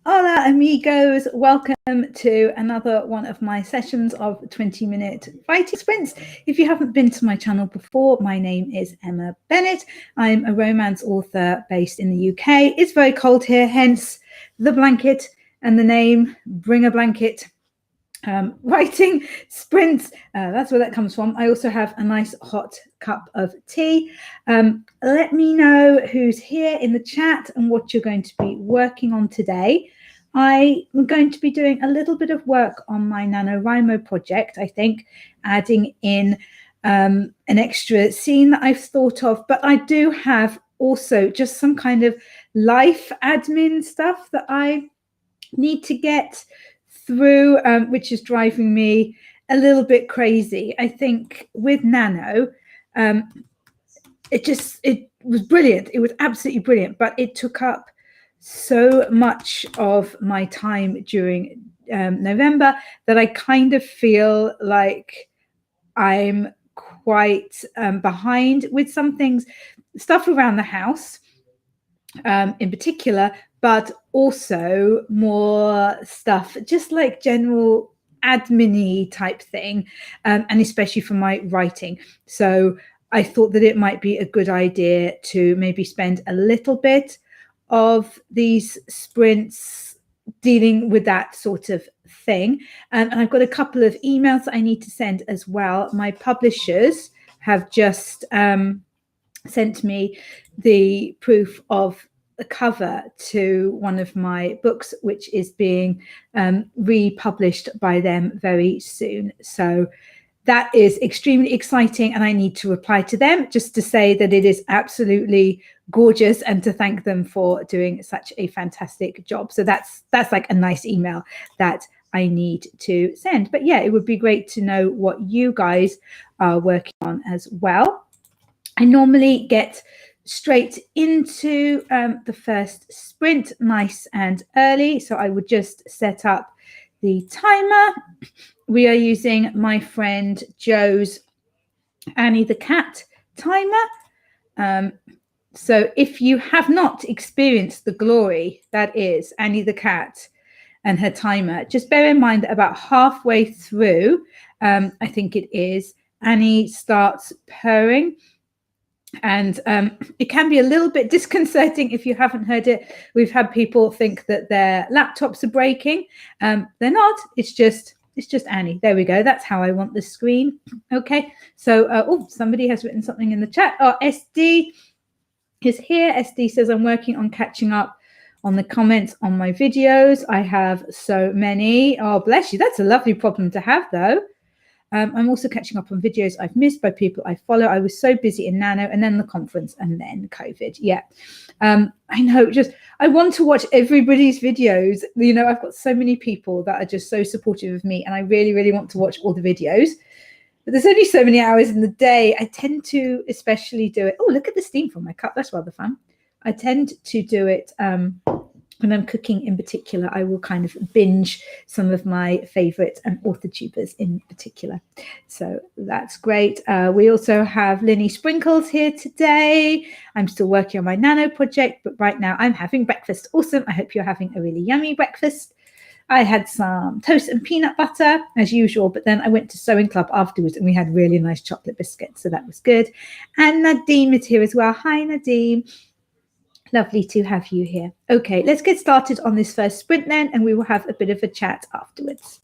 Hola, amigos. Welcome to another one of my sessions of 20-minute writing sprints. If you haven't been to my channel before, my name is Emma Bennet. I'm a romance author based in the UK. It's very cold here, hence the blanket and the name, Bring a Blanket. Writing sprints, that's where that comes from. I also have a nice hot cup of tea. Let me know who's here in the chat and what you're going to be working on today. I am going to be doing a little bit of work on my NaNoWriMo project, I think, adding in an extra scene that I've thought of, but I do have also just some kind of life admin stuff that I need to get through, which is driving me a little bit crazy. I think with Nano, it was brilliant. It was absolutely brilliant, but it took up so much of my time during November that I kind of feel like I'm quite behind with some things, stuff around the house in particular, but also more stuff, just like general admin-y type thing, and especially for my writing. So I thought that it might be a good idea to maybe spend a little bit of these sprints dealing with that sort of thing. And I've got a couple of emails that I need to send as well. My publishers have just sent me the proof of a cover to one of my books, which is being republished by them very soon. So that is extremely exciting, and I need to reply to them just to say that it is absolutely gorgeous and to thank them for doing such a fantastic job. So that's like a nice email that I need to send. But yeah, it would be great to know what you guys are working on as well. I normally get straight into the first sprint nice and early. So I would just set up the timer. We are using my friend Joe's Annie the Cat timer. So if you have not experienced the glory that is Annie the Cat and her timer, just bear in mind that about halfway through, I think it is, Annie starts purring. And it can be a little bit disconcerting if you haven't heard it. We've had people think that their laptops are breaking. They're not. It's just Annie. There we go. That's how I want the screen. Okay. So, oh, somebody has written something in the chat. Oh, SD is here. SD says, I'm working on catching up on the comments on my videos. I have so many. Oh, bless you. That's a lovely problem to have, though. I'm also catching up on videos I've missed by people I follow. I was so busy in Nano and then the conference and then COVID. Yeah, I know. Just I want to watch everybody's videos. You know, I've got so many people that are just so supportive of me, and I really, really want to watch all the videos. But there's only so many hours in the day. I tend to especially do it. Oh, look at the steam from my cup. That's rather fun. I tend to do it when I'm cooking in particular. I will kind of binge some of my favorite author tubers in particular. So that's great. We also have Linny Sprinkles here today. I'm still working on my Nano project, but right now I'm having breakfast. Awesome. I hope you're having a really yummy breakfast. I had some toast and peanut butter as usual, but then I went to Sewing Club afterwards and we had really nice chocolate biscuits. So that was good. And Nadeem is here as well. Hi, Nadeem. Lovely to have you here. Okay, let's get started on this first sprint then, and we will have a bit of a chat afterwards.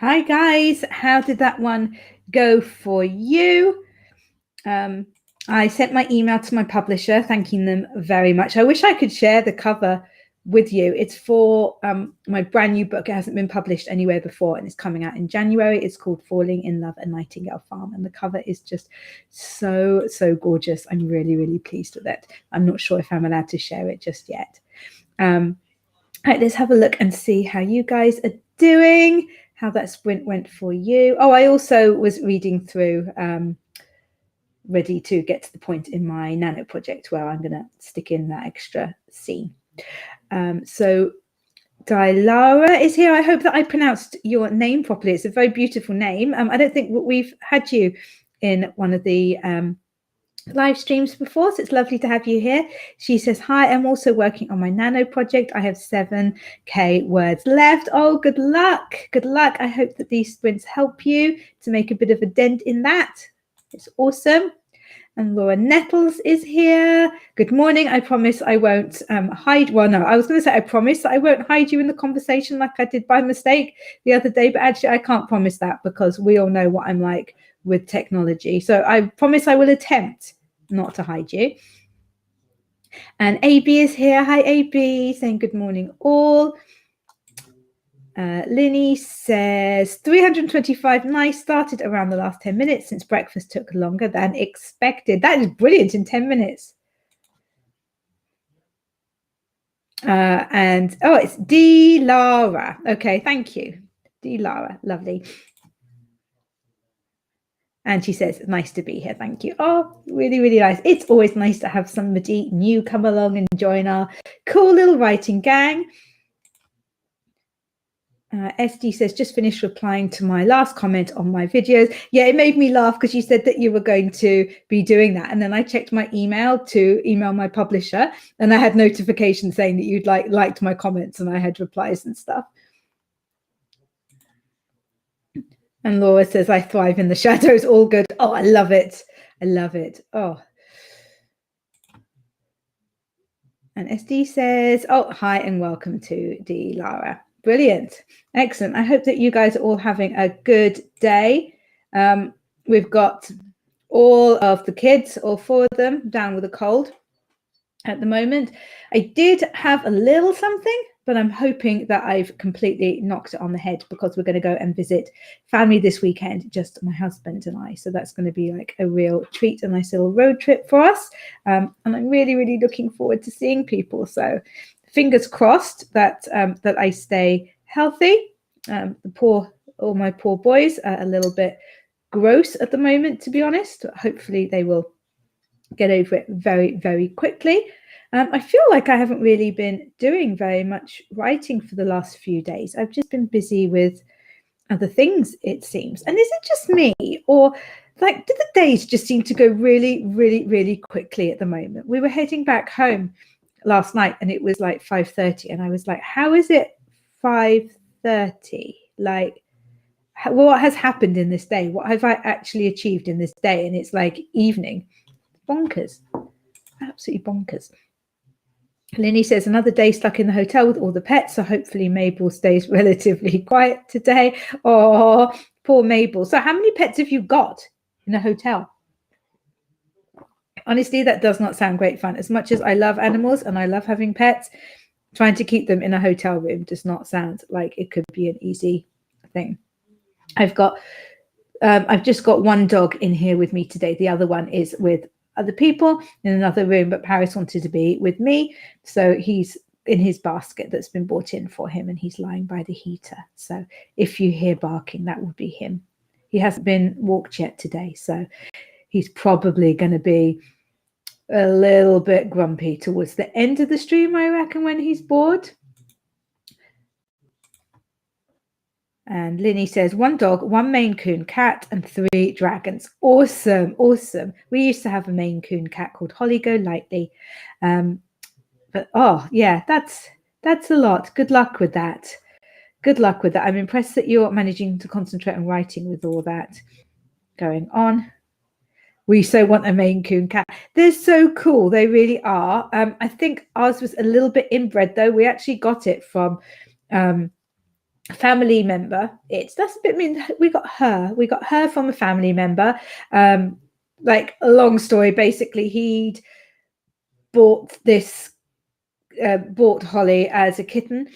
Hi guys, how did that one go for you? I sent my email to my publisher thanking them very much. I wish I could share the cover with you. It's for my brand new book. It hasn't been published anywhere before and it's coming out in January. It's called Falling in Love at Nightingale Farm, and the cover is just so gorgeous. I'm really pleased with it. I'm not sure if I'm allowed to share it just yet. All right, let's have a look and see how you guys are doing, how that sprint went for you. Oh, I also was reading through ready to get to the point in my nano project where I'm going to stick in that extra scene. So Dilara is here. I hope that I pronounced your name properly. It's a very beautiful name. I don't think we've had you in one of the live streams before, so it's lovely to have you here. She says, hi, I'm also working on my nano project. I have 7k words left. Oh, good luck. Good luck. I hope that these sprints help you to make a bit of a dent in that. It's awesome. And Laura Nettles is here. Good morning. I promise I won't hide. Well, no, I was going to say I promise that I won't hide you in the conversation like I did by mistake the other day. But actually, I can't promise that because we all know what I'm like with technology. So I promise I will attempt not to hide you. And AB is here. Hi, AB, saying good morning all. Linny says 325. Nice. Started around the last 10 minutes since breakfast took longer than expected. That is brilliant in 10 minutes. And oh, it's D Lara. Okay, thank you. D Lara, lovely. And she says, nice to be here. Thank you. Oh, really nice. It's always nice to have somebody new come along and join our cool little writing gang. SD says, just finished replying to my last comment on my videos. Yeah, it made me laugh because you said that you were going to be doing that. And then I checked my email to email my publisher and I had notifications saying that you'd liked my comments and I had replies and stuff. And Laura says, I thrive in the shadows. All good. Oh, I love it. I love it. Oh. And SD says, oh, hi and welcome to D Lara. Brilliant. Excellent. I hope that you guys are all having a good day. We've got all of the kids, all 4 of them, down with a cold at the moment. I did have a little something, but I'm hoping that I've completely knocked it on the head because we're going to go and visit family this weekend, just my husband and I. So that's going to be like a real treat, a nice little road trip for us. And I'm really looking forward to seeing people. So fingers crossed that that I stay healthy. All my poor boys are a little bit gross at the moment, to be honest. Hopefully they will get over it very quickly. I feel like I haven't really been doing very much writing for the last few days. I've just been busy with other things, it seems. And is it just me, or like do the days just seem to go really quickly at the moment? We were heading back home last night and it was like 5:30 and I was like, how is it 5:30? Like, what has happened in this day? What have I actually achieved in this day? And it's like evening. Bonkers. Absolutely bonkers. Linny says, another day stuck in the hotel with all the pets, so hopefully Mabel stays relatively quiet today. Oh, poor Mabel. So how many pets have you got in a hotel? Honestly, that does not sound great fun. As much as I love animals and I love having pets, trying to keep them in a hotel room does not sound like it could be an easy thing. I've just got one dog in here with me today. The other one is with other people in another room, but Paris wanted to be with me. So he's in his basket that's been brought in for him and he's lying by the heater. So if you hear barking, that would be him. He hasn't been walked yet today. So he's probably going to be a little bit grumpy towards the end of the stream, I reckon, when he's bored. And Linny says, 1 dog, 1 Maine Coon cat, and 3 dragons. Awesome. We used to have a Maine Coon cat called Holly Golightly. But oh yeah, that's a lot. Good luck with that. I'm impressed that you're managing to concentrate on writing with all that going on. We so want a Maine Coon cat. They're so cool. They really are. I think ours was a little bit inbred though. We actually got it from family member. That's a bit mean. We got her from a family member. Like a long story. Basically, he'd bought Holly as a kitten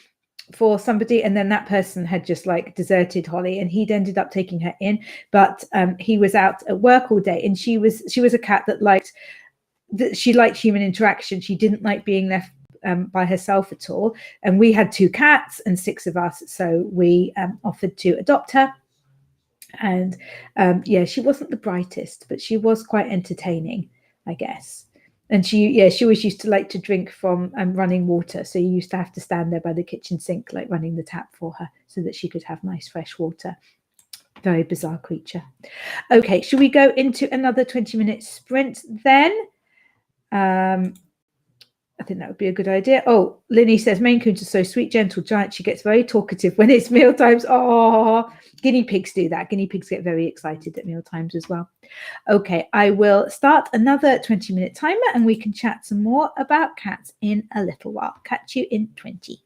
for somebody, and then that person had just like deserted Holly, and he'd ended up taking her in. But he was out at work all day, and she was a cat that she liked human interaction. She didn't like being left by herself at all. And we had 2 cats and 6 of us, so we offered to adopt her. And yeah, she wasn't the brightest, but she was quite entertaining, I guess. And she always used to like to drink from running water. So you used to have to stand there by the kitchen sink, like running the tap for her, so that she could have nice fresh water. Very bizarre creature. Okay, should we go into another 20-minute sprint then? I think that would be a good idea. Oh, Linny says Maine Coons are so sweet, gentle, giant. She gets very talkative when it's meal times. Oh, guinea pigs do that. Guinea pigs get very excited at meal times as well. Okay, I will start another 20-minute timer and we can chat some more about cats in a little while. Catch you in 20.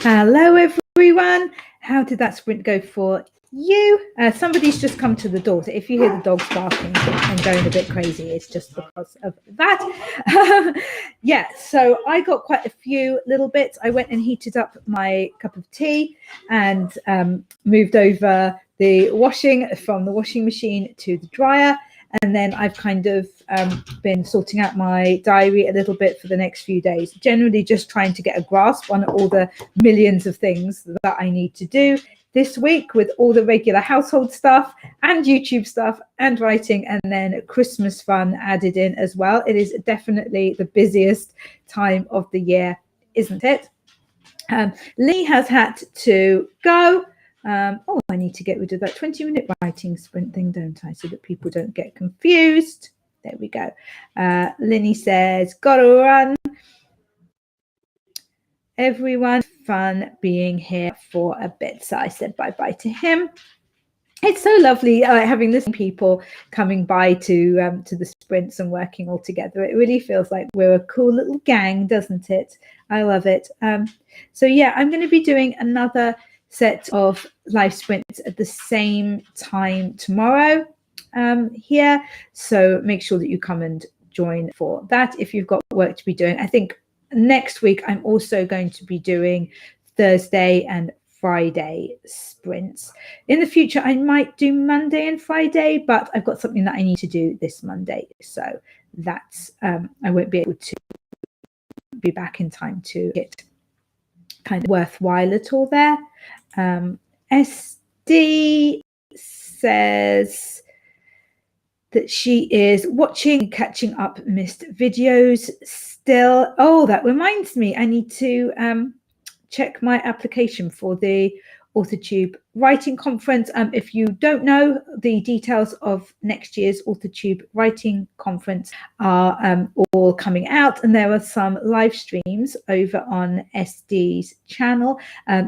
Hello, everyone. How did that sprint go for you? Somebody's just come to the door. So if you hear the dogs barking and going a bit crazy, it's just because of that. Yeah, so I got quite a few little bits. I went and heated up my cup of tea and moved over the washing from the washing machine to the dryer. And then I've kind of been sorting out my diary a little bit for the next few days, generally just trying to get a grasp on all the millions of things that I need to do this week, with all the regular household stuff and YouTube stuff and writing, and then Christmas fun added in as well. It is definitely the busiest time of the year, isn't it? Lee has had to go. I need to get rid of that 20-minute writing sprint thing, don't I? So that people don't get confused. There we go. Linny says, gotta run. Everyone, fun being here for a bit. So I said bye-bye to him. It's so lovely having this people coming by to the sprints and working all together. It really feels like we're a cool little gang, doesn't it? I love it. So yeah, I'm going to be doing another set of live sprints at the same time tomorrow here. So make sure that you come and join for that if you've got work to be doing. I think next week I'm also going to be doing Thursday and Friday sprints. In the future, I might do Monday and Friday, but I've got something that I need to do this Monday. So that's, I won't be able to be back in time to get kind of worthwhile at all there. SD says that she is watching and catching up missed videos still. Oh, that reminds me, I need to check my application for the AuthorTube Writing Conference. If you don't know, the details of next year's AuthorTube Writing Conference are all coming out, and there are some live streams over on SD's channel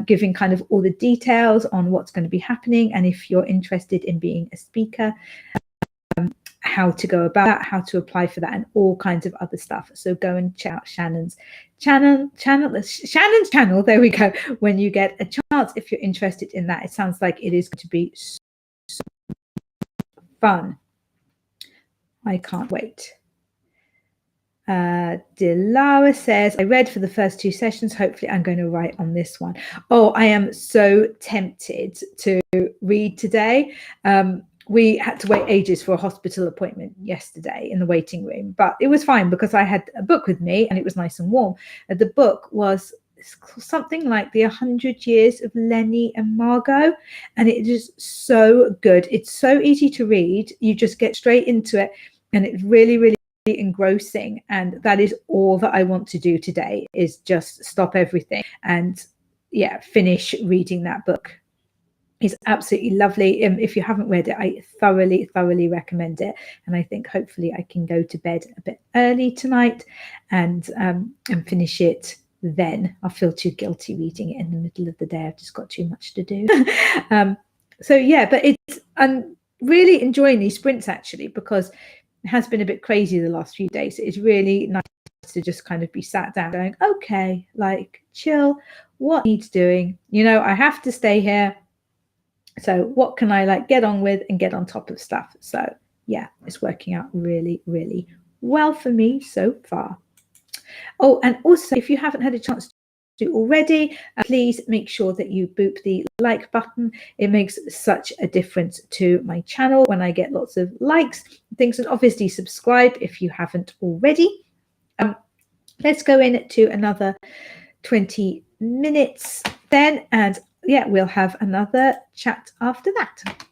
giving kind of all the details on what's going to be happening, and if you're interested in being a speaker, how to go about that, how to apply for that, and all kinds of other stuff. So go and check out Shannon's channel. There we go. When you get a chance, if you're interested in that, it sounds like it is going to be so fun. I can't wait. Dilara says, I read for the first 2 sessions. Hopefully I'm going to write on this one. Oh, I am so tempted to read today. We had to wait ages for a hospital appointment yesterday in the waiting room, but it was fine because I had a book with me and it was nice and warm. The book was something like the 100 Years of Lenny and Margot, and it is so good. It's so easy to read. You just get straight into it, and it's really, really engrossing. And that is all that I want to do today, is just stop everything and finish reading that book. It's absolutely lovely. If you haven't read it, I thoroughly recommend it. And I think hopefully I can go to bed a bit early tonight and finish it then. I feel too guilty reading it in the middle of the day. I've just got too much to do. So yeah, but I'm really enjoying these sprints actually, because it has been a bit crazy the last few days. It's really nice to just kind of be sat down going, okay, like chill, what needs doing? I have to stay here. So what can I get on with and get on top of stuff? So yeah, it's working out really, really well for me so far. Oh, and also if you haven't had a chance to do already, please make sure that you boop the like button. It makes such a difference to my channel when I get lots of likes and things, and obviously subscribe if you haven't already. Let's go in to another 20 minutes then, and yeah, we'll have another chat after that.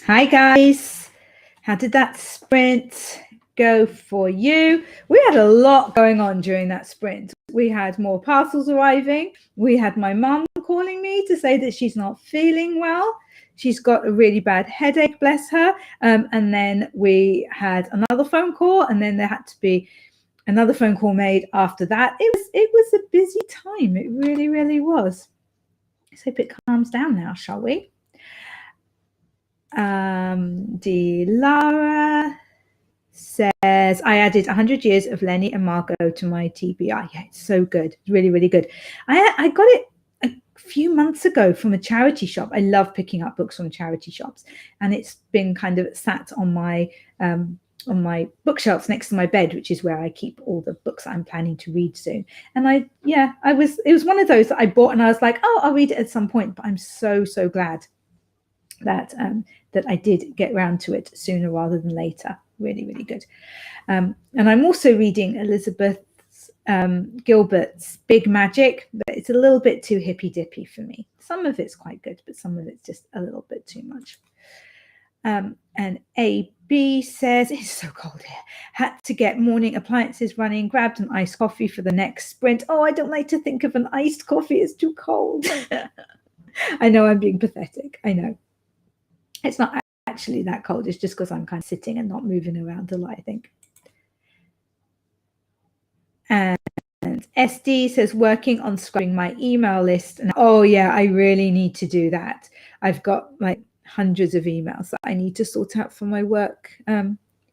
Hi guys, how did that sprint go for you? We had a lot going on during that sprint. We had more parcels arriving. We had my mum calling me to say that she's not feeling well. She's got a really bad headache, bless her. And then we had another phone call, and then there had to be another phone call made after that. It was a busy time. It really, really was. Let's hope it calms down now, shall we? Dilara says, I added 100 Years of Lenny and Margot to my TBR. Yeah, it's so good. It's really, really good. I got it a few months ago from a charity shop. I love picking up books from charity shops. And it's been kind of sat on my bookshelves next to my bed, which is where I keep all the books I'm planning to read soon. And it was one of those that I bought and I was like, oh, I'll read it at some point. But I'm so, so glad that I did get around to it sooner rather than later. Really, really good. And I'm also reading Elizabeth Gilbert's Big Magic, but it's a little bit too hippy-dippy for me. Some of it's quite good, but some of it's just a little bit too much. And AB says, it's so cold here. Had to get morning appliances running, grabbed an iced coffee for the next sprint. Oh, I don't like to think of an iced coffee. It's too cold. I know I'm being pathetic. I know. It's not actually that cold. It's just because I'm kind of sitting and not moving around a lot, I think. And SD says, working on scrubbing my email list. And oh yeah, I really need to do that. I've got like hundreds of emails that I need to sort out for my work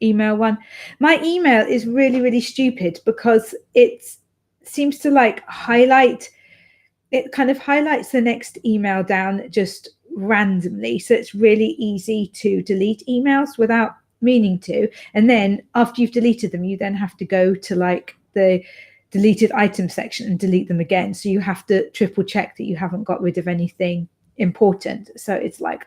email one. My email is really, really stupid because it seems to like it kind of highlights the next email down just randomly. So it's really easy to delete emails without meaning to. And then after you've deleted them, you then have to go to like the deleted item section and delete them again. So you have to triple check that you haven't got rid of anything important. So it's like,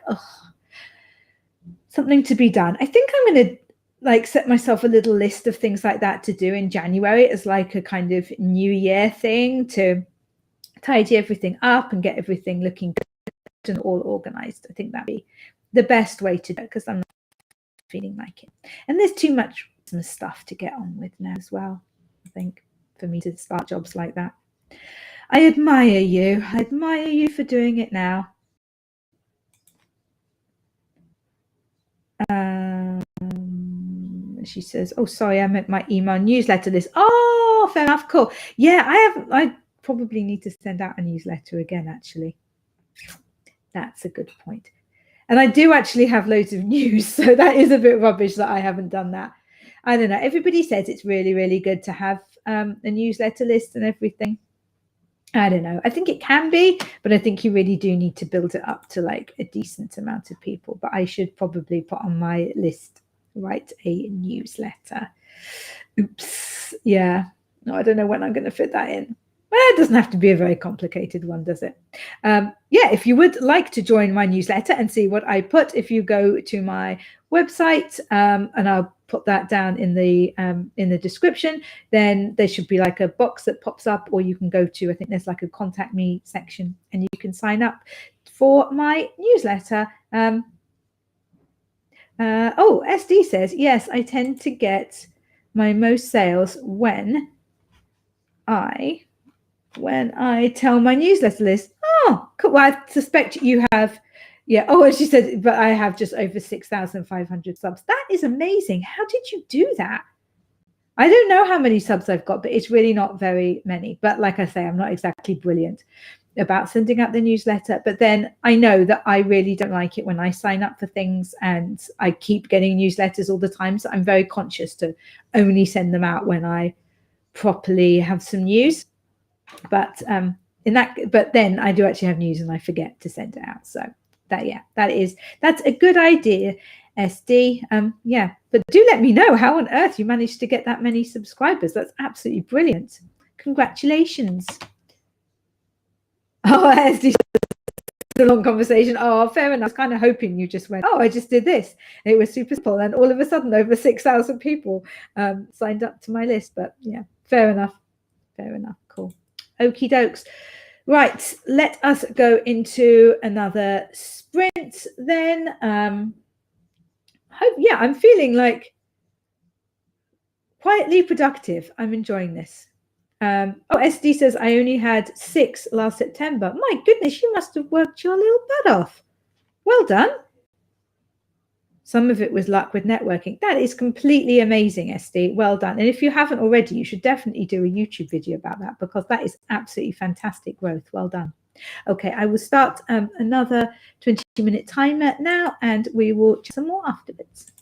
something to be done. I think I'm going to like set myself a little list of things like that to do in January as like a kind of New Year thing to tidy everything up and get everything looking good and all organized. I think that'd be the best way to do it because I'm not feeling like it. And there's too much stuff to get on with now as well, I think, for me to start jobs like that. I admire you. I admire you for doing it now. She says, oh, sorry, I meant my email newsletter list. Oh, fair enough. Cool. Yeah, I probably need to send out a newsletter again, actually. That's a good point. And I do actually have loads of news, so that is a bit rubbish that I haven't done that. I don't know. Everybody says it's really, really good to have a newsletter list and everything. I don't know. I think it can be, but I think you really do need to build it up to like a decent amount of people. But I should probably put on my list, write a newsletter. Oops. Yeah. No, I don't know when I'm going to fit that in. Well, it doesn't have to be a very complicated one, does it? Yeah, if you would like to join my newsletter and see what I put, if you go to my website, and I'll put that down in the description, then there should be like a box that pops up, or you can go to, I think there's like a contact me section, and you can sign up for my newsletter. Oh, SD says, yes, I tend to get my most sales when I tell my newsletter list. Oh, cool. Well, I suspect you have, yeah. Oh, and she said, but I have just over 6,500 subs. That is amazing. How did you do that? I don't know how many subs I've got, but it's really not very many. But like I say, I'm not exactly brilliant about sending out the newsletter. But then I know that I really don't like it when I sign up for things and I keep getting newsletters all the time. So I'm very conscious to only send them out when I properly have some news. But but then I do actually have news and I forget to send it out. So that's a good idea, SD. Yeah, but do let me know how on earth you managed to get that many subscribers. That's absolutely brilliant. Congratulations. Oh, SD, a long conversation. Oh, fair enough. I was kind of hoping you just went, oh, I just did this. It was super simple, and all of a sudden over 6,000 people signed up to my list. But yeah, fair enough. Cool. Okie dokes. Right, let us go into another sprint then. Yeah, I'm feeling like quietly productive. I'm enjoying this. Oh, SD says I only had 6 last September. My goodness, you must have worked your little butt off. Well done. Some of it was luck with networking. That is completely amazing, SD. Well done. And if you haven't already, you should definitely do a YouTube video about that, because that is absolutely fantastic growth. Well done. Okay, I will start another 20-minute timer now, and we will chat some more afterwards.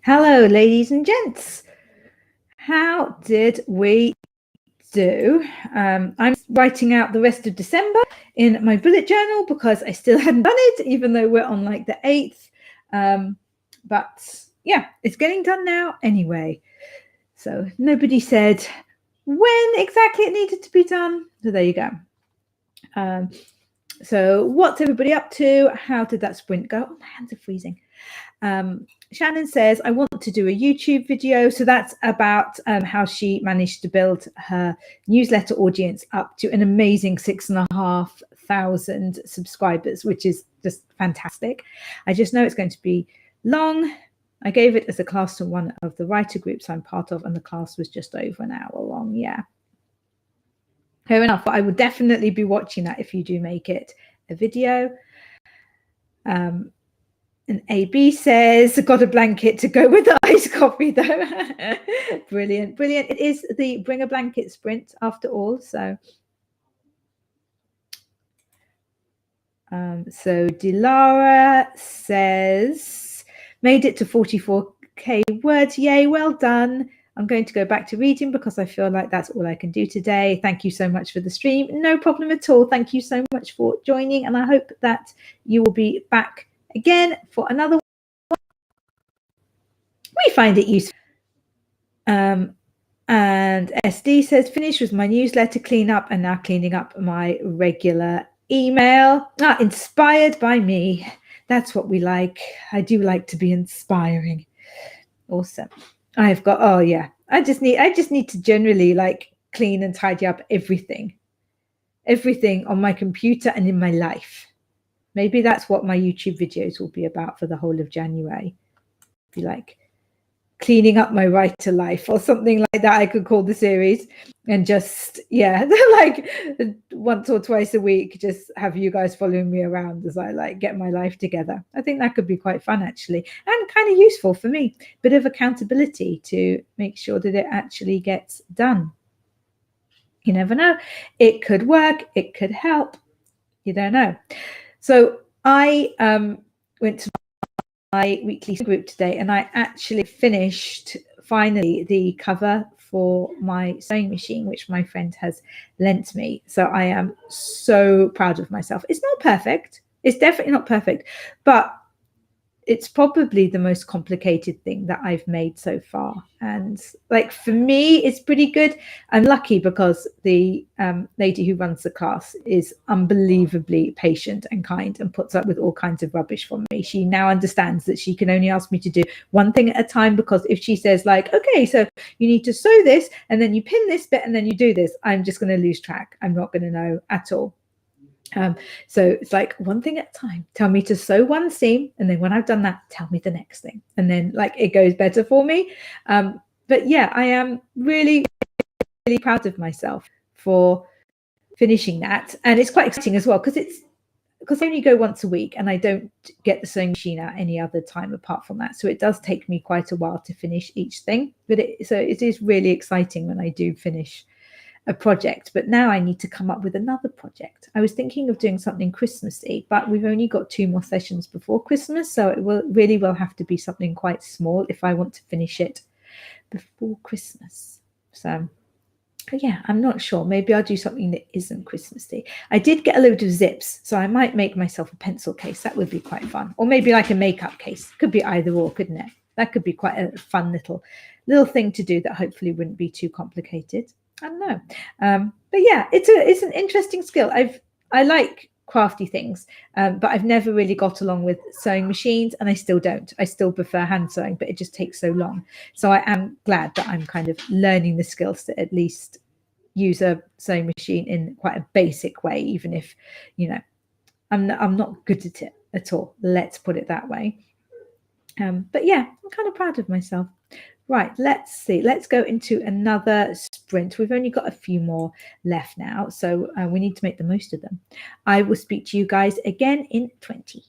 Hello, ladies and gents. How did we do? I'm writing out the rest of December in my bullet journal because I still hadn't done it, even though we're on like the 8th. But yeah, it's getting done now anyway. So nobody said when exactly it needed to be done. So there you go. So what's everybody up to? How did that sprint go? Oh, my hands are freezing. Shannon says, I want to do a YouTube video. So that's about how she managed to build her newsletter audience up to an amazing 6,500 subscribers, which is just fantastic. I just know it's going to be long. I gave it as a class to one of the writer groups I'm part of, and the class was just over an hour long. Yeah. Fair enough. But I will definitely be watching that if you do make it a video. And AB says, got a blanket to go with the iced coffee, though. Brilliant, brilliant. It is the Bring a Blanket sprint after all. So Dilara says, made it to 44k words. Yay, well done. I'm going to go back to reading because I feel like that's all I can do today. Thank you so much for the stream. No problem at all. Thank you so much for joining. And I hope that you will be back again for another one. We find it useful. And SD says, finished with my newsletter cleanup and now cleaning up my regular email. Inspired by me. That's what we like. I do like to be inspiring. Awesome. I've got, oh yeah, I just need to generally like clean and tidy up everything on my computer and in my life. Maybe that's what my YouTube videos will be about for the whole of January. Be like cleaning up my writer life or something like that. I could call the series, and just like once or twice a week, just have you guys following me around as I like get my life together. I think that could be quite fun actually, and kind of useful for me. Bit of accountability to make sure that it actually gets done. You never know, it could work, it could help, you don't know. So I went to my weekly group today, and I actually finished finally the cover for my sewing machine, which my friend has lent me. So I am so proud of myself. It's not perfect. It's definitely not perfect, but it's probably the most complicated thing that I've made so far. And like for me, it's pretty good. I'm lucky because the lady who runs the class is unbelievably patient and kind and puts up with all kinds of rubbish from me. She now understands that she can only ask me to do one thing at a time, because if she says like, okay, so you need to sew this and then you pin this bit and then you do this, I'm just going to lose track. I'm not going to know at all. So it's like one thing at a time. Tell me to sew one seam, and then when I've done that, tell me the next thing, and then like it goes better for me. But yeah, I am really, really proud of myself for finishing that, and it's quite exciting as well because I only go once a week, and I don't get the sewing machine out any other time apart from that. So it does take me quite a while to finish each thing, but it is really exciting when I do finish a project. But now I need to come up with another project. I was thinking of doing something Christmassy, but we've only got 2 more sessions before Christmas, so it will have to be something quite small if I want to finish it before Christmas. So yeah, I'm not sure. Maybe I'll do something that isn't Christmassy. I did get a load of zips, so I might make myself a pencil case. That would be quite fun. Or maybe like a makeup case. Could be either or, couldn't it? That could be quite a fun little thing to do that hopefully wouldn't be too complicated. I don't know. But yeah, it's an interesting skill. I like crafty things, but I've never really got along with sewing machines, and I still don't. I still prefer hand sewing, but it just takes so long. So I am glad that I'm kind of learning the skills to at least use a sewing machine in quite a basic way, even if, you know, I'm not good at it at all. Let's put it that way. But yeah, I'm kind of proud of myself. Right, let's see. Let's go into another sprint. We've only got a few more left now, so we need to make the most of them. I will speak to you guys again in 20.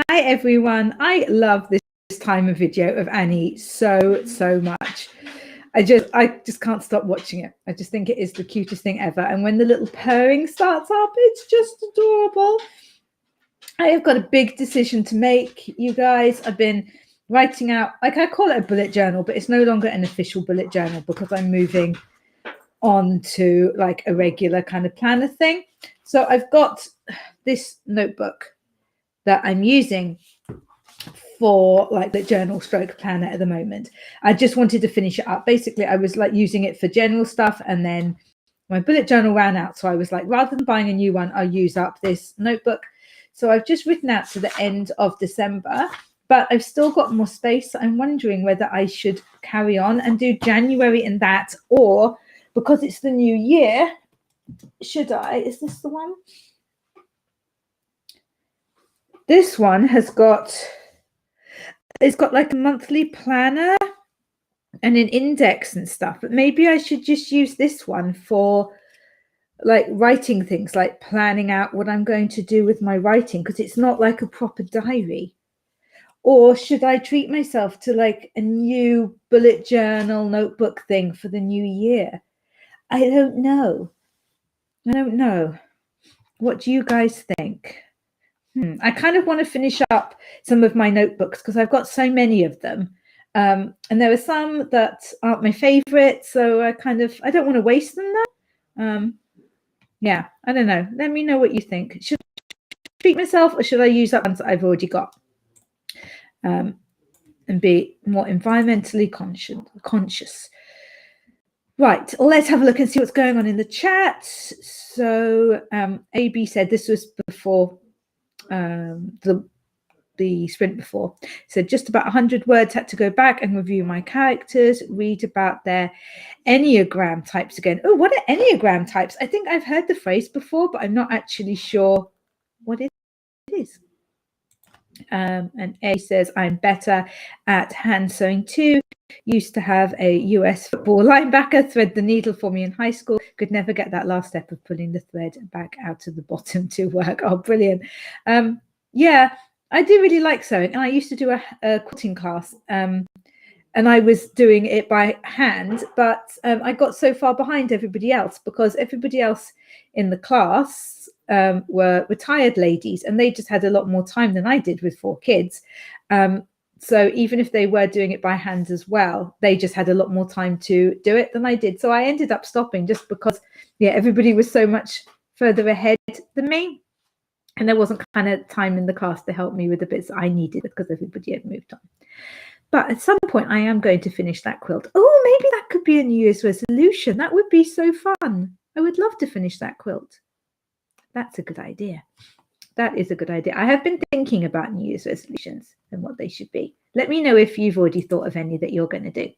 Hi everyone. I love this time of video of Annie so much. I just can't stop watching it. I just think it is the cutest thing ever. And when the little purring starts up, it's just adorable. I have got a big decision to make, you guys. I've been writing out, like, I call it a bullet journal, but it's no longer an official bullet journal because I'm moving on to like a regular kind of planner thing. So I've got this notebook that I'm using for like the journal stroke planner at the moment. I just wanted to finish it up. Basically, I was like using it for general stuff, and then my bullet journal ran out. So I was like, rather than buying a new one, I'll use up this notebook. So I've just written out to the end of December, but I've still got more space. So I'm wondering whether I should carry on and do January in that, or because it's the new year, should I? Is this the one? This one has got, it's got like a monthly planner and an index and stuff, but maybe I should just use this one for like writing things, like planning out what I'm going to do with my writing, because it's not like a proper diary. Or should I treat myself to like a new bullet journal notebook thing for the new year? I don't know. What do you guys think? I kind of want to finish up some of my notebooks because I've got so many of them. And there are some that aren't my favorite. So I don't want to waste them now. Yeah, I don't know. Let me know what you think. Should I treat myself, or should I use up ones that I've already got? And be more environmentally conscious. Right, let's have a look and see what's going on in the chat. So AB said this was before the sprint before. So just about 100 words, had to go back and review my characters, read about their Enneagram types again. Oh, what are Enneagram types? I think I've heard the phrase before, but I'm not actually sure what it is. And A says, I'm better at hand sewing too. Used to have a US football linebacker thread the needle for me in high school. Could never get that last step of pulling the thread back out of the bottom to work. Oh, brilliant. Yeah, I do really like sewing. And I used to do a quilting class. And I was doing it by hand, but I got so far behind everybody else because everybody else in the class were retired ladies, and they just had a lot more time than I did with 4 kids. So even if they were doing it by hand as well, they just had a lot more time to do it than I did. So I ended up stopping just because, yeah, everybody was so much further ahead than me. And there wasn't kind of time in the class to help me with the bits I needed because everybody had moved on. But at some point, I am going to finish that quilt. Oh, maybe that could be a New Year's resolution. That would be so fun. I would love to finish that quilt. That's a good idea. That is a good idea. I have been thinking about New Year's resolutions and what they should be. Let me know if you've already thought of any that you're going to do.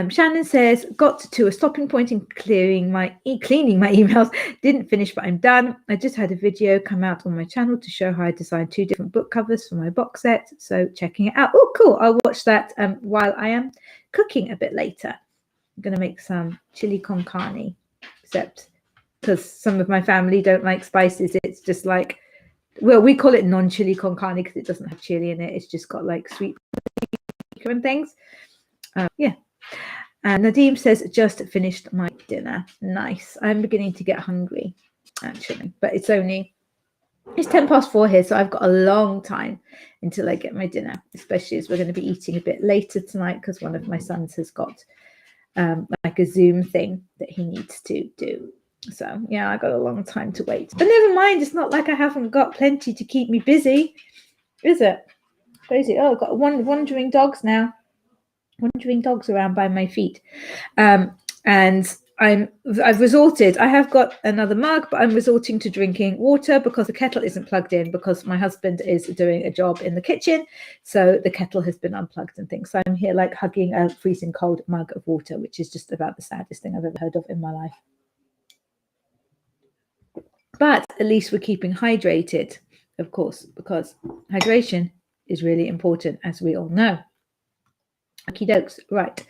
Shannon says, got to a stopping point in cleaning my emails. Didn't finish, but I'm done. I just had a video come out on my channel to show how I designed 2 different book covers for my box set. So checking it out. Oh, cool. I'll watch that while I am cooking a bit later. I'm going to make some chili con carne, except because some of my family don't like spices. It's just like, well, we call it non-chili con carne because it doesn't have chili in it. It's just got like sweet paprika and things. Yeah. And Nadeem says, just finished my dinner. Nice. I'm beginning to get hungry, actually. But it's 10:04 here, so I've got a long time until I get my dinner, especially as we're going to be eating a bit later tonight because one of my sons has got like a Zoom thing that he needs to do. So, yeah, I got a long time to wait. But never mind. It's not like I haven't got plenty to keep me busy, is it? Crazy. Oh, I've got wandering dogs now. Wandering dogs around by my feet. And I've resorted, I have got another mug, but I'm resorting to drinking water because the kettle isn't plugged in because my husband is doing a job in the kitchen. So the kettle has been unplugged and things. So I'm here like hugging a freezing cold mug of water, which is just about the saddest thing I've ever heard of in my life. But at least we're keeping hydrated, of course, because hydration is really important, as we all know. Okie dokes. Right.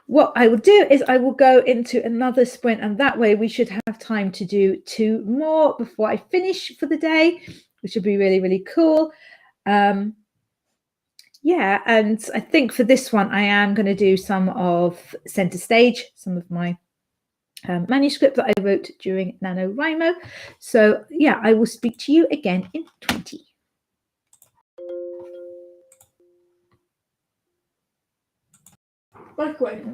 what I will do is I will go into another sprint, and that way we should have time to do 2 more before I finish for the day, which would be really, really cool. Yeah, and I think for this one, I am going to do some of Center Stage, some of my manuscript that I wrote during NaNoWriMo. So yeah, I will speak to you again in 20. By the way,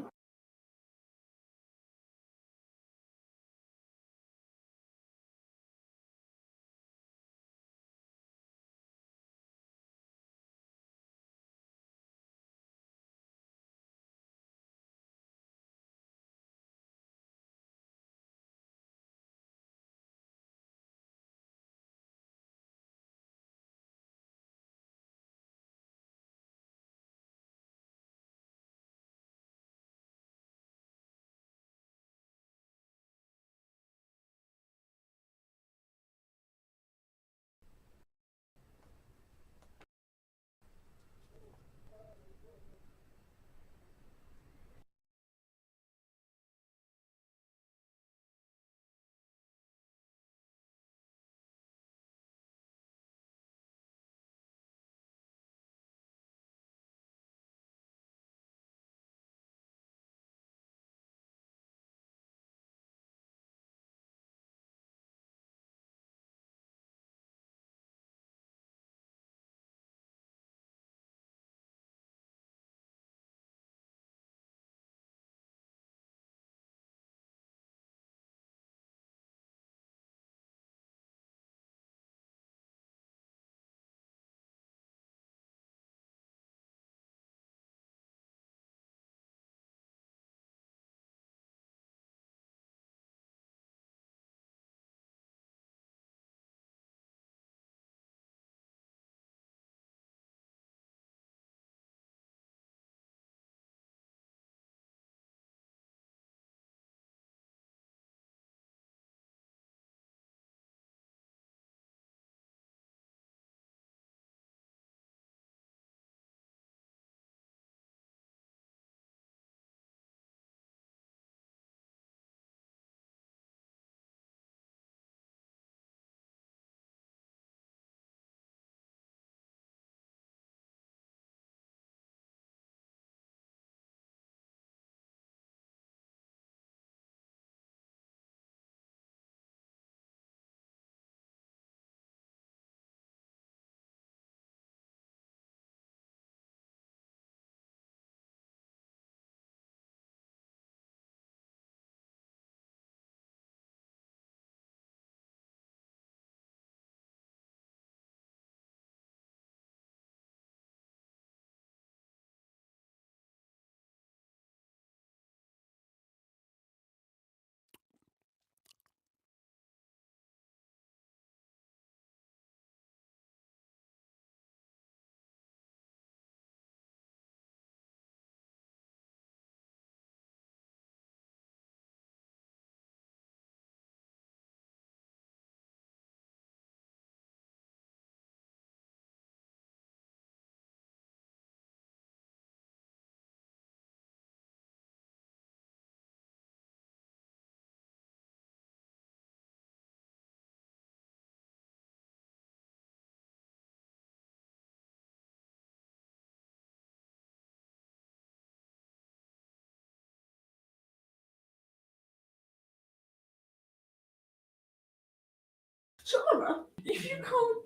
so Emma, if you don't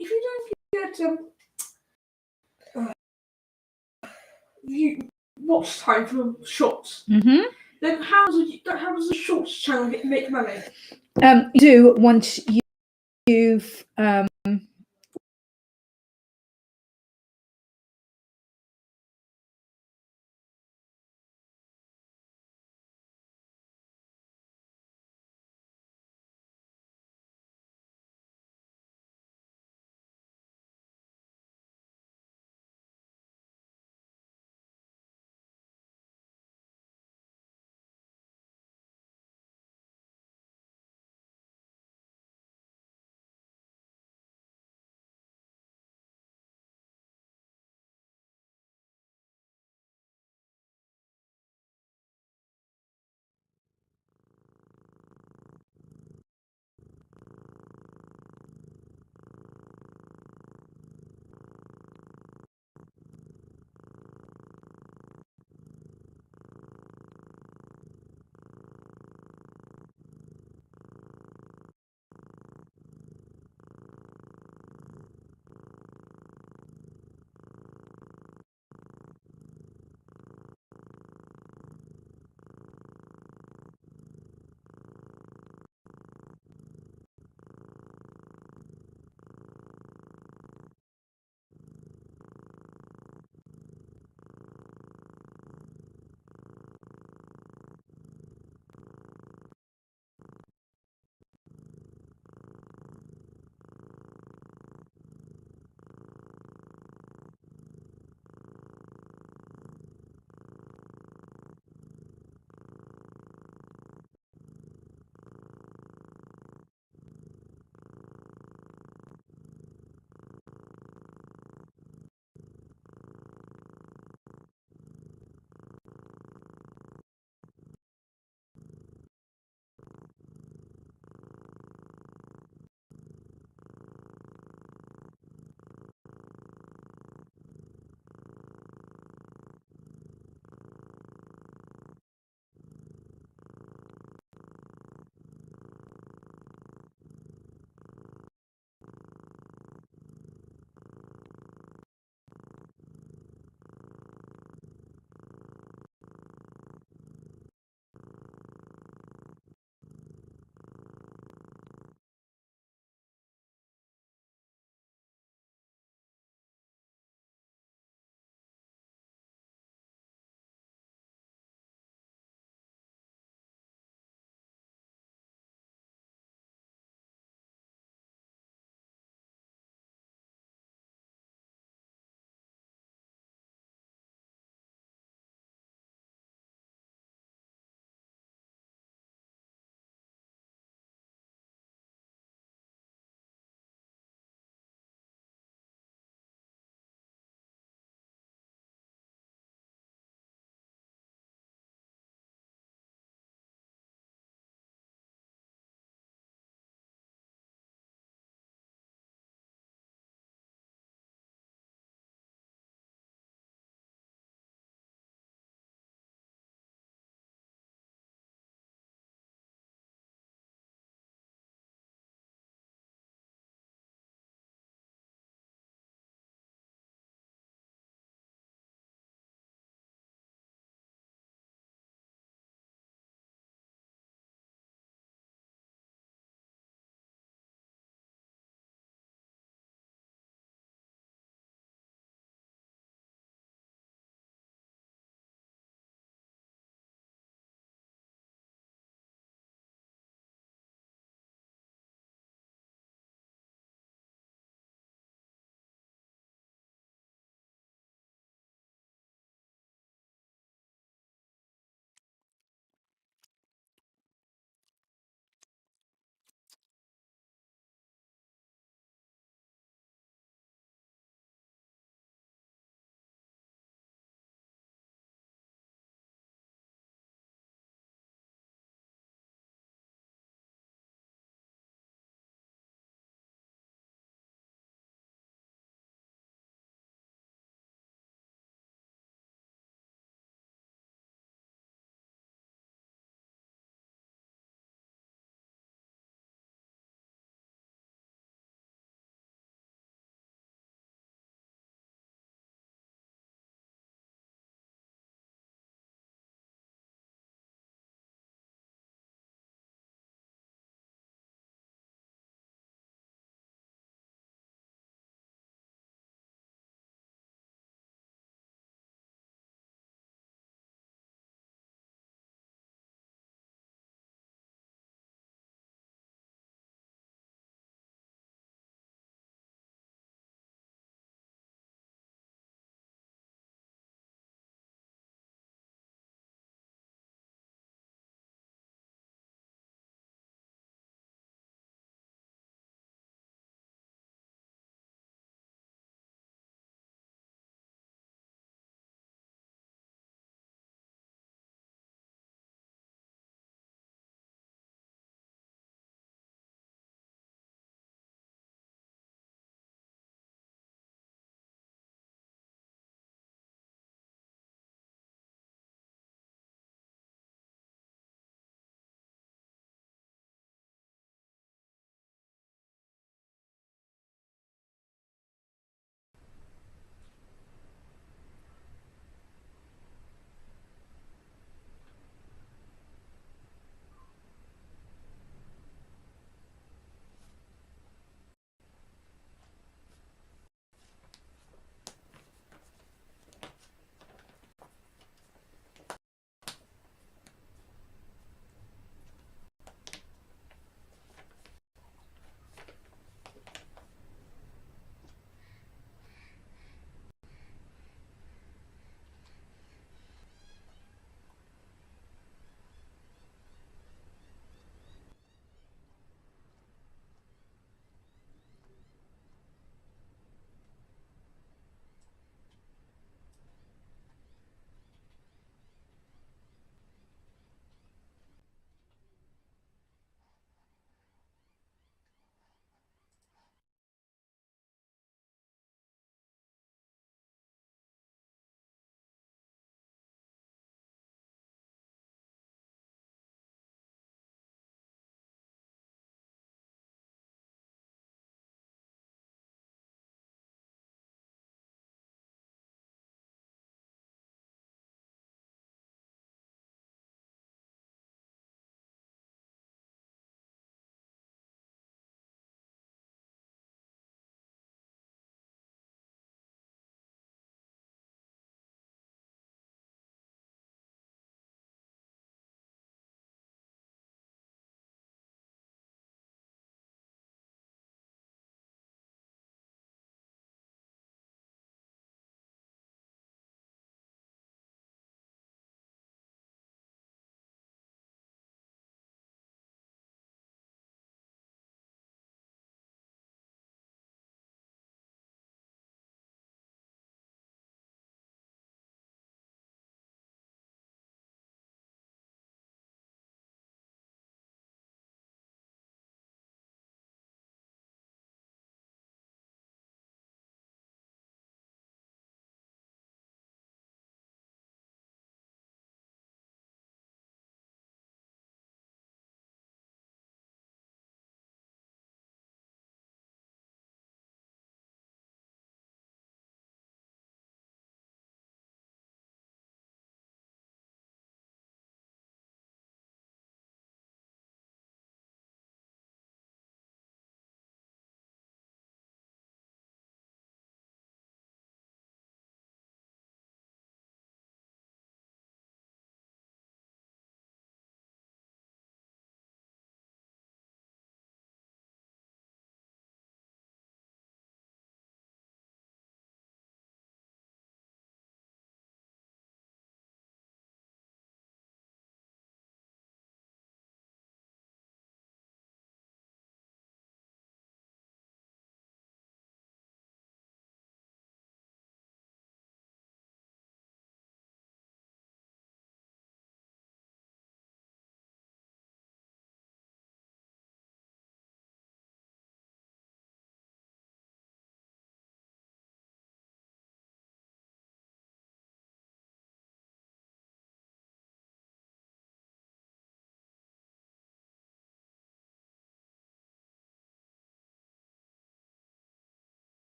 get you watch time for shorts, then how does the shorts channel make money? You do once you've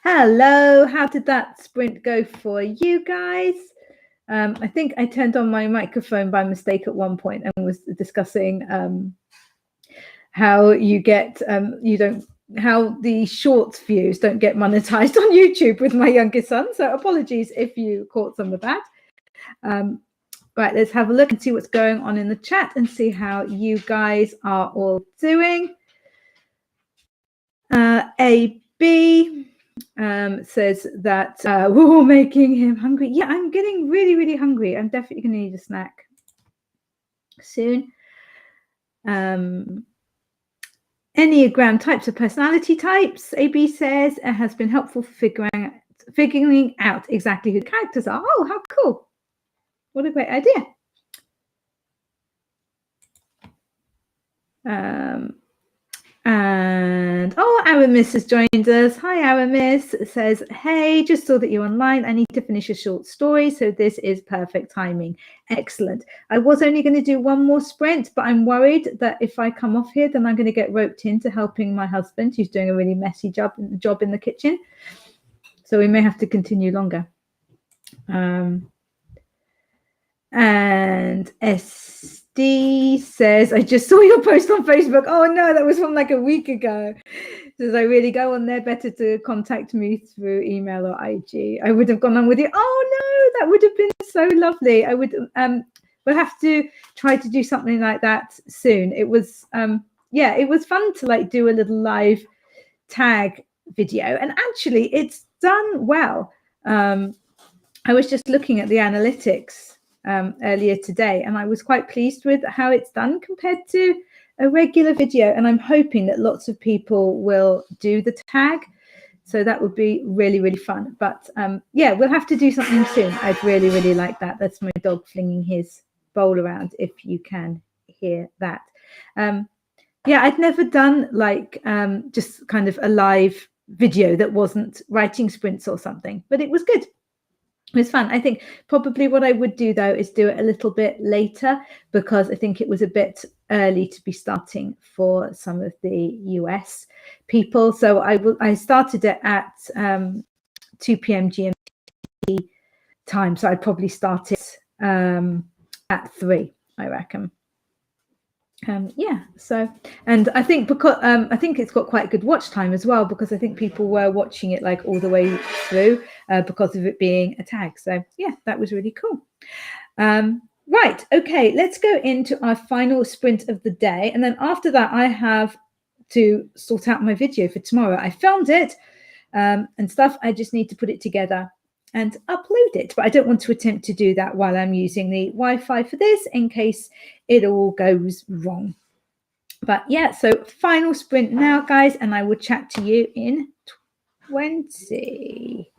Hello, how did that sprint go for you guys? I think I turned on my microphone by mistake at one point and was discussing how you get how the shorts views don't get monetized on YouTube with my youngest son. So apologies if you caught some of that. Right, let's have a look and see what's going on in the chat and see how you guys are all doing. AB says that we're making him hungry. Yeah, I'm getting really, really hungry. I'm definitely going to need a snack soon. Enneagram types of personality types, AB says, has been helpful for figuring out exactly who the characters are. Oh, how cool. What a great idea. And Aramis has joined us. Hi, Aramis. Says, hey, just saw that you're online. I need to finish a short story, so this is perfect timing. Excellent. I was only going to do one more sprint, but I'm worried that if I come off here, then I'm going to get roped into helping my husband, who's doing a really messy job in the kitchen. So we may have to continue longer. And SD says, I just saw your post on Facebook. Oh no, that was from like a week ago. Does I really go on there? Better to contact me through email or IG. I would have gone on with you. Oh no, that would have been so lovely. I would we'll have to try to do something like that soon. It was yeah, it was fun to like do a little live tag video, and actually it's done well. I was just looking at the analytics earlier today, and I was quite pleased with how it's done compared to a regular video. And I'm hoping that lots of people will do the tag. So that would be really, really fun. But yeah, we'll have to do something soon. I'd really, really like that. That's my dog flinging his bowl around, if you can hear that. Yeah, I'd never done like just kind of a live video that wasn't writing sprints or something, but it was good. It was fun. I think probably what I would do though is do it a little bit later, because I think it was a bit early to be starting for some of the US people. So I started it at 2 p.m. GMT time. So I'd probably start it at 3, I reckon. Yeah, so, and I think because I think it's got quite good watch time as well, because I think people were watching it like all the way through because of it being a tag. So yeah, that was really cool. Right, okay, let's go into our final sprint of the day, and then after that I have to sort out my video for tomorrow. I filmed it and stuff. I just need to put it together and upload it, but I don't want to attempt to do that while I'm using the Wi-Fi for this, in case it all goes wrong. But yeah, so final sprint now, guys, and I will chat to you in 20.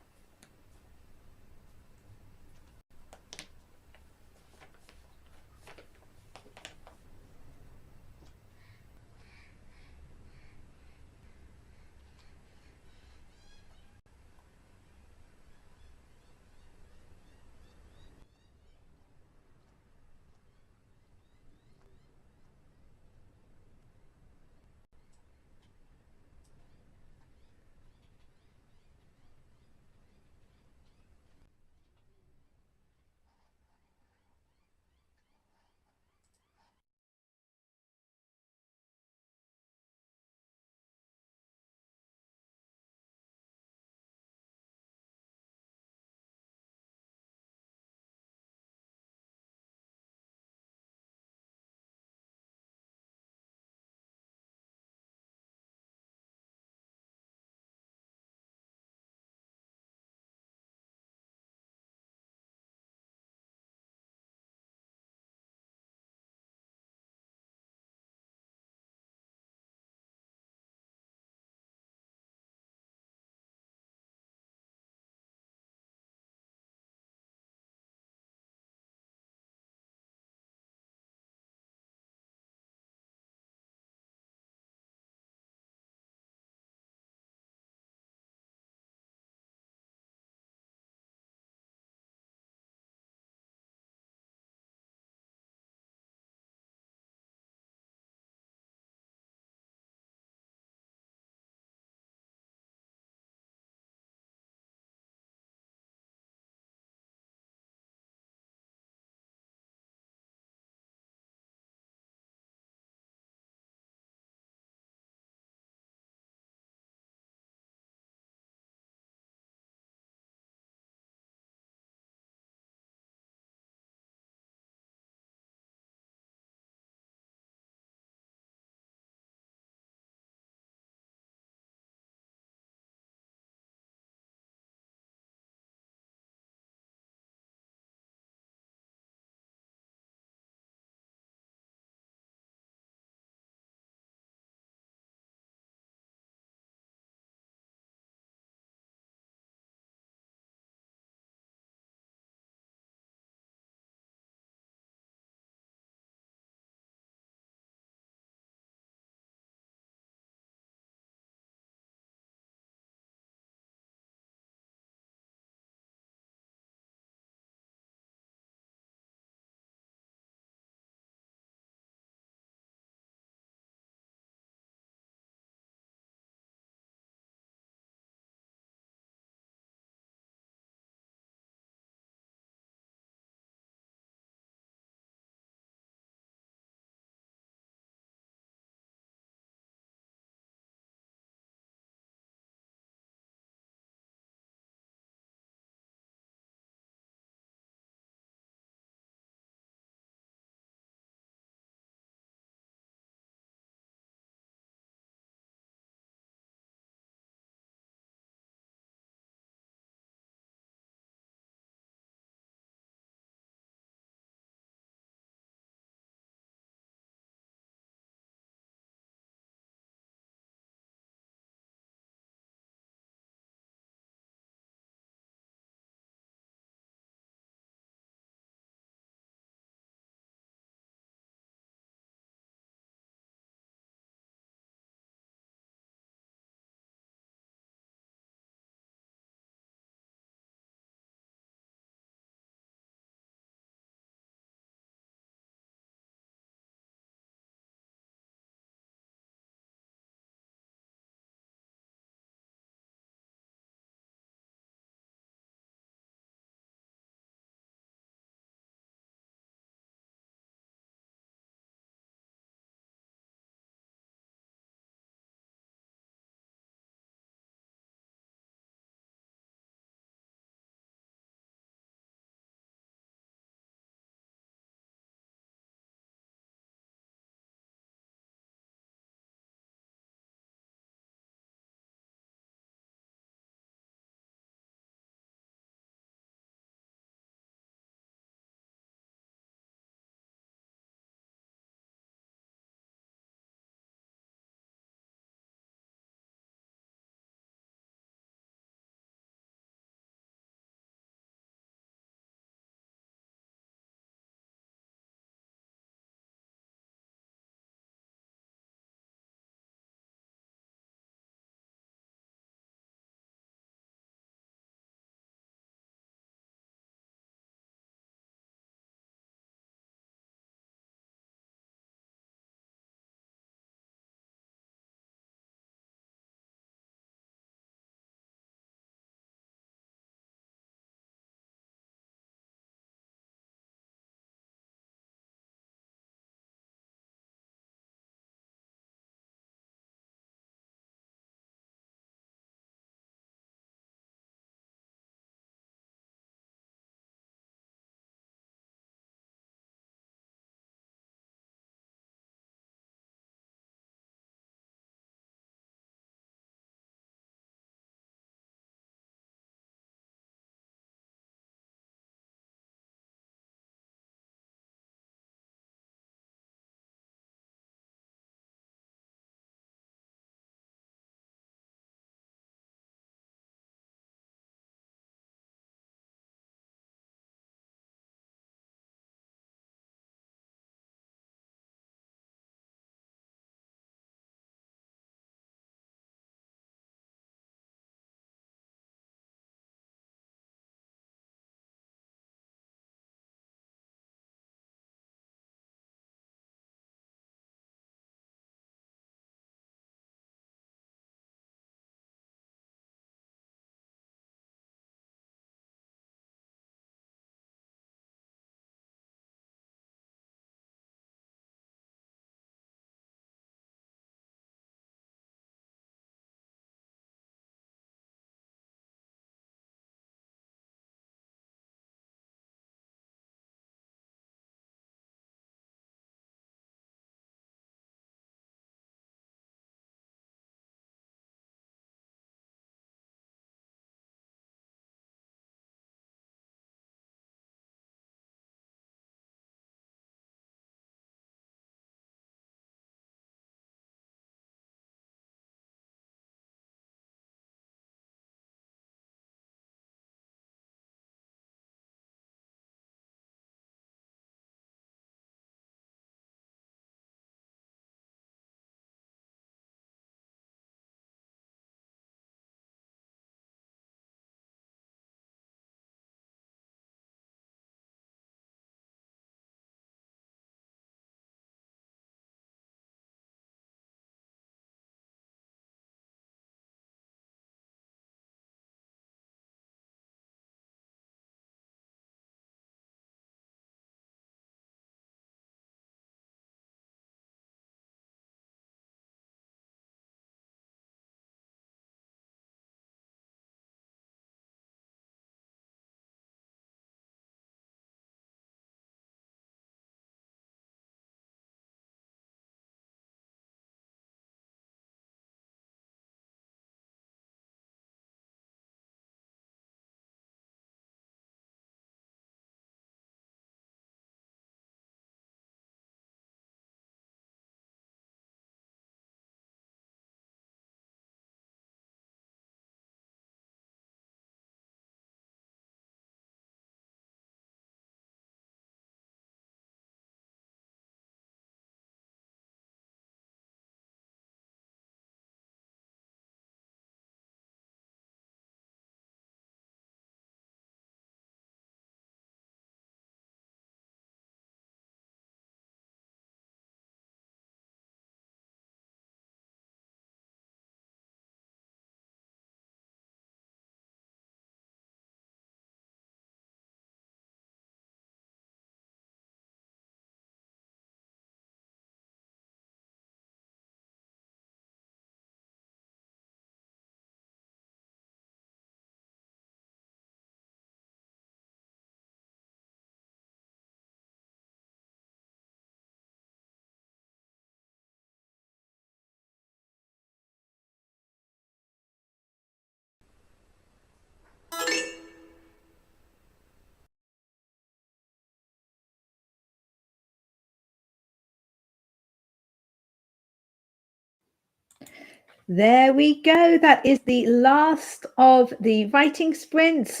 There we go. That is the last of the writing sprints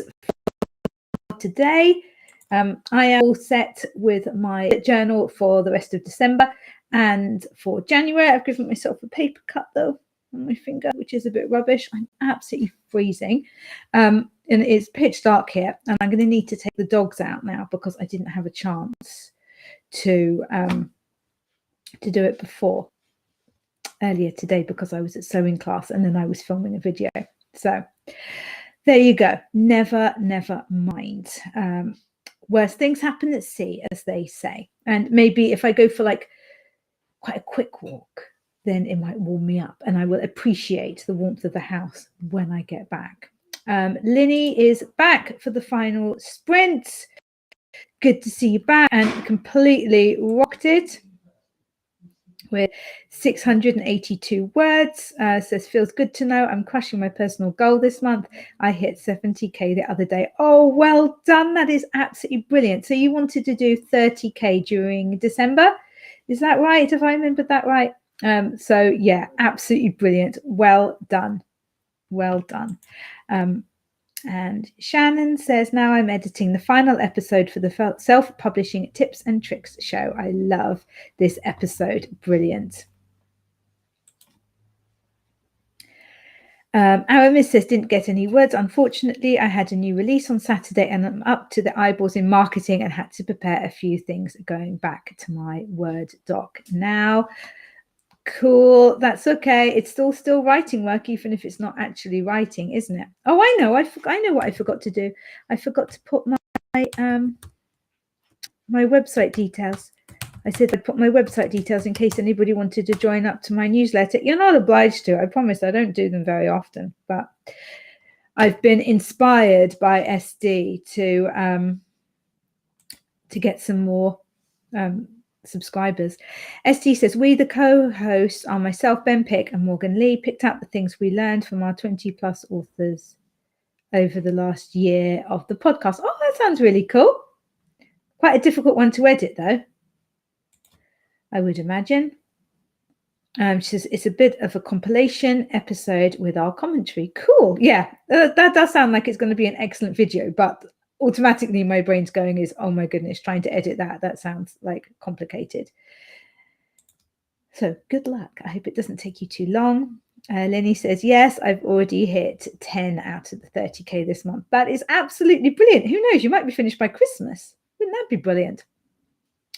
for today. I am all set with my journal for the rest of December, and for January I've given myself a paper cut though on my finger, which is a bit rubbish. I'm absolutely freezing, and it's pitch dark here, and I'm going to need to take the dogs out now because I didn't have a chance to do it before earlier today because I was at sewing class and then I was filming a video. So there you go. Never mind. Worst things happen at sea, as they say. And maybe if I go for like quite a quick walk, then it might warm me up and I will appreciate the warmth of the house when I get back. Linny is back for the final sprint. Good to see you back, and completely rocked it with 682 words. Says, feels good to know I'm crushing my personal goal this month. I hit 70k the other day. Oh, well done. That is absolutely brilliant. So you wanted to do 30k during December. Is that right? Have I remembered that right? So yeah, absolutely brilliant. Well done. Well done. And Shannon says, now I'm editing the final episode for the self-publishing tips and tricks show. I love this episode. Brilliant. Aramis says, didn't get any words. Unfortunately, I had a new release on Saturday and I'm up to the eyeballs in marketing and had to prepare a few things going back to my Word doc now. Cool. That's okay. It's still writing work, even if it's not actually writing, isn't it? Oh, I know. I know what I forgot to do. I forgot to put my my website details. I said I'd put my website details in case anybody wanted to join up to my newsletter. You're not obliged to. I promise. I don't do them very often, but I've been inspired by SD to get some more subscribers. ST says, we the co-hosts are myself, Ben Pick and Morgan Lee, picked up the things we learned from our 20 plus authors over the last year of the podcast. Oh, that sounds really cool. Quite a difficult one to edit though, I would imagine. She says it's a bit of a compilation episode with our commentary. Cool. Yeah, that does sound like it's going to be an excellent video, but automatically my brain's going is, oh my goodness, trying to edit that sounds like complicated. So good luck. I hope it doesn't take you too long. Lenny says, yes, I've already hit 10 out of the 30k this month. That is absolutely brilliant. Who knows, you might be finished by Christmas. Wouldn't that be brilliant?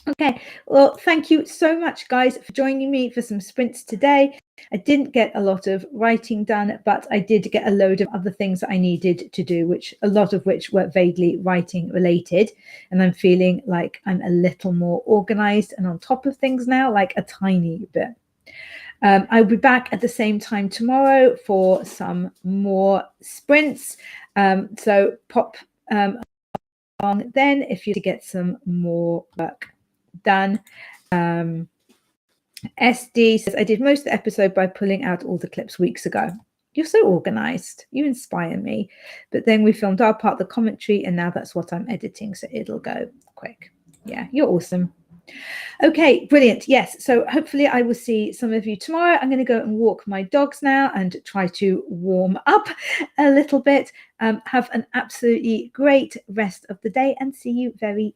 Okay, well, thank you so much, guys, for joining me for some sprints today. I didn't get a lot of writing done, but I did get a load of other things that I needed to do, which a lot of which were vaguely writing related. And I'm feeling like I'm a little more organized and on top of things now, like a tiny bit. I'll be back at the same time tomorrow for some more sprints. So pop along then if you get some more work done. SD says, I did most of the episode by pulling out all the clips weeks ago. You're so organized. You inspire me. But then we filmed our part, the commentary, and now that's what I'm editing. So it'll go quick. Yeah, you're awesome. Okay, brilliant. Yes, so hopefully I will see some of you tomorrow. I'm going to go and walk my dogs now and try to warm up a little bit. Have an absolutely great rest of the day and see you very